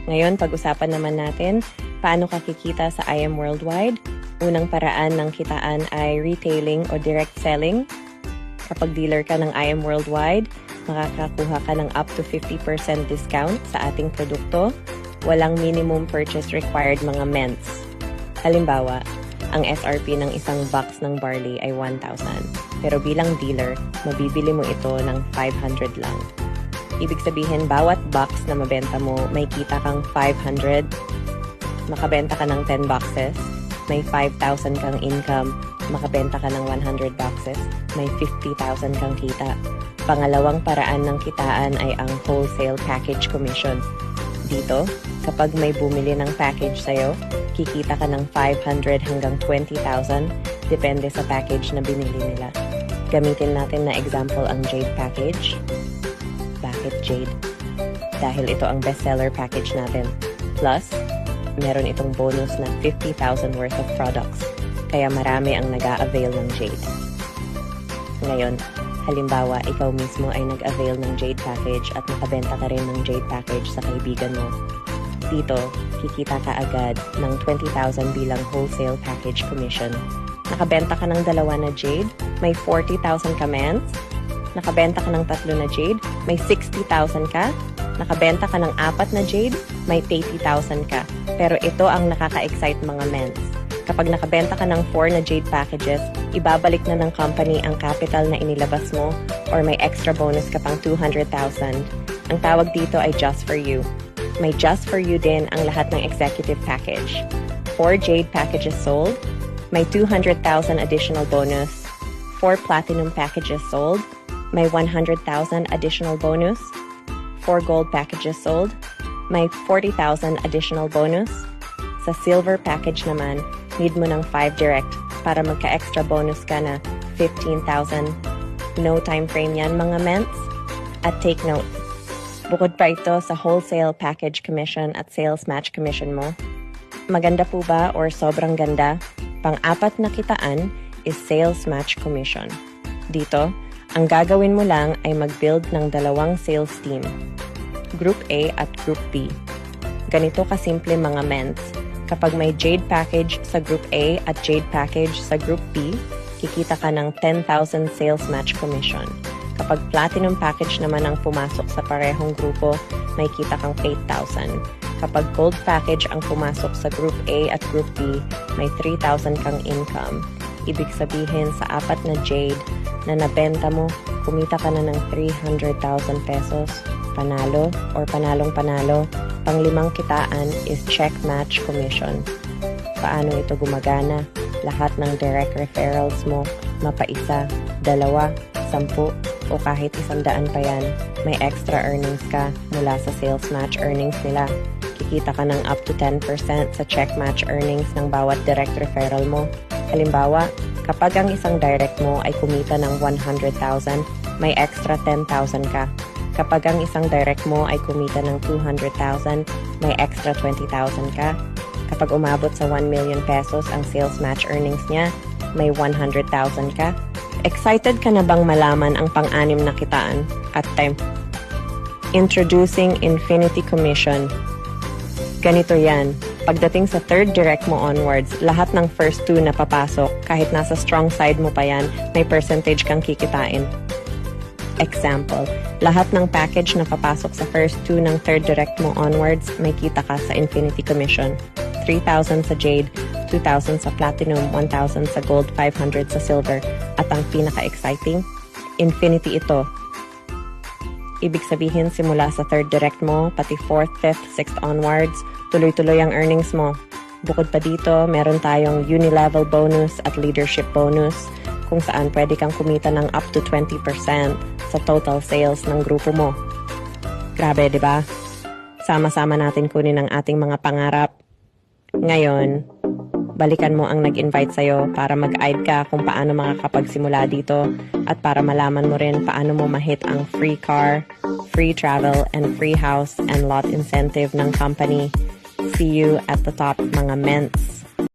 Ngayon, pag-usapan naman natin paano ka kikita sa IM Worldwide. Unang paraan ng kitaan ay retailing o direct selling. Kapag dealer ka ng IM Worldwide, makakakuha ka ng up to 50% discount sa ating produkto. Walang minimum purchase required mga ments. Halimbawa, ang SRP ng isang box ng barley ay 1,000. Pero bilang dealer, mabibili mo ito ng 500 lang. Ibig sabihin, bawat box na mabenta mo, may kita kang 500. Makabenta ka ng 10 boxes, may 5,000 kang income. Makabenta ka ng 100 boxes, may 50,000 kang kita. Pangalawang paraan ng kitaan ay ang wholesale package commission. Dito, kapag may bumili ng package sa'yo, kikita ka ng 500 hanggang 20,000, depende sa package na binili nila. Gamitin natin na example ang Jade package. Bakit Jade? Dahil ito ang bestseller package natin. Plus, meron itong bonus na 50,000 worth of products. Kaya marami ang nag-a-avail ng Jade. Ngayon, halimbawa, ikaw mismo ay nag-avail ng Jade package at nakabenta ka rin ng Jade package sa kaibigan mo. Dito, kikita ka agad ng 20,000 bilang wholesale package commission. Nakabenta ka ng 2 na Jade, may 40,000 ka ments. Nakabenta ka ng 3 na Jade, may 60,000 ka. Nakabenta ka ng 4 na Jade, may 80,000 ka. Pero ito ang nakaka-excite mga ments. Kapag nakabenta ka ng 4 na Jade packages, ibabalik na ng company ang capital na inilabas mo or may extra bonus ka pang 200,000. Ang tawag dito ay Just For You. May Just For You din ang lahat ng executive package. 4 Jade packages sold, may 200,000 additional bonus. 4 platinum packages sold, may 100,000 additional bonus. 4 gold packages sold, may 40,000 additional bonus. Sa silver package naman, need mo ng 5 direct para magka-extra bonus ka na 15,000. No time frame yan mga ments. At take note, bukod pa ito sa wholesale package commission at sales match commission mo. Maganda po ba or sobrang ganda? Pang-apat na kitaan is sales match commission. Dito, ang gagawin mo lang ay mag-build ng 2 sales team, Group A at Group B. Ganito kasimple mga ments. Kapag may Jade package sa Group A at Jade package sa Group B, kikita ka ng 10,000 sales match commission. Kapag Platinum package naman ang pumasok sa parehong grupo, may kita kang 8,000. Kapag Gold package ang pumasok sa Group A at Group B, may 3,000 kang income. Ibig sabihin sa 4 na Jade na nabenta mo, kumita ka na ng 300,000 pesos. Panalo or panalong-panalo. Pang-5 kitaan is check match commission. Paano ito gumagana? Lahat ng direct referrals mo, mapa-1, 2, 10, o kahit 100 pa yan, may extra earnings ka mula sa sales match earnings nila. Kikita ka ng up to 10% sa check match earnings ng bawat direct referral mo. Halimbawa, kapag ang isang direct mo ay kumita ng 100,000, may extra 10,000 ka. Kapag ang isang direct mo ay kumita ng 200,000, may extra 20,000 ka. Kapag umabot sa 1 million pesos ang sales match earnings niya, may 100,000 ka. Excited ka na bang malaman ang pang-6 na kitaan? At time. Introducing Infinity Commission. Ganito yan. Pagdating sa 3rd direct mo onwards, lahat ng first 2 na papasok, kahit nasa strong side mo pa yan, may percentage kang kikitain. Example, lahat ng package na papasok sa first 2 ng 3rd direct mo onwards, may kita ka sa Infinity Commission. 3,000 sa Jade, 2,000 sa Platinum, 1,000 sa Gold, 500 sa Silver. At ang pinaka-exciting, Infinity ito. Ibig sabihin, simula sa 3rd direct mo, pati 4th, 5th, 6th onwards, tuloy-tuloy ang earnings mo. Bukod pa dito, meron tayong uni-level bonus at leadership bonus, kung saan pwede kang kumita ng up to 20% sa total sales ng grupo mo. Grabe, di ba? Sama-sama natin kunin ang ating mga pangarap. Ngayon, balikan mo ang nag-invite sa'yo para mag-guide ka kung paano makakapagsimula dito at para malaman mo rin paano mo ma-hit ang free car, free travel, and free house and lot incentive ng company. See you at the top, mga ments.